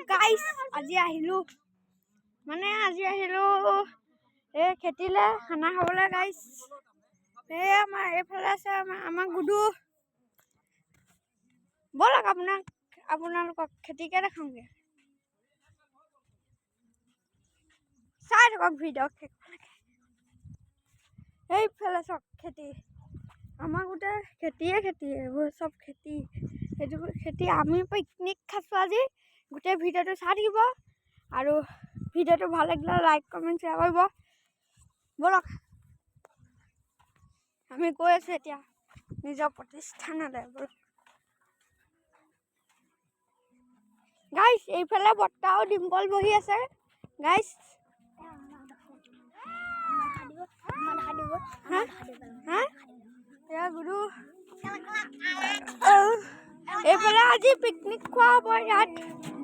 guys আজি আহিলো এই খেতিলে খানা খাবলৈ গাইস এই আমাৰ এইফালে আছে আমাৰ গুডু বলক আপোনালোকক খেতিকে দেখাওঁগে চাই থাকক ভিডিঅ' এইফালে চব খেতি আমাৰ গোটেই খেতি এইবোৰ চব খেতি সেইটো খেতি আমি পিকনিক খাইছোঁ আজি গোটেই ভিডিঅ'টো চাই থাকিব আৰু ভিডিঅ'টো ভাল লাগিলে লাইক কমেণ্ট শ্বেয়াৰ কৰিব বলক আমি গৈ আছোঁ এতিয়া নিজৰ প্ৰতিষ্ঠানলৈ বলক গাইস এইফালে বৰ্তা আৰু ডিম্পল বহি আছে গাইস গুৰু এইফালে আজি পিকনিক খোৱা হ'ব ইয়াত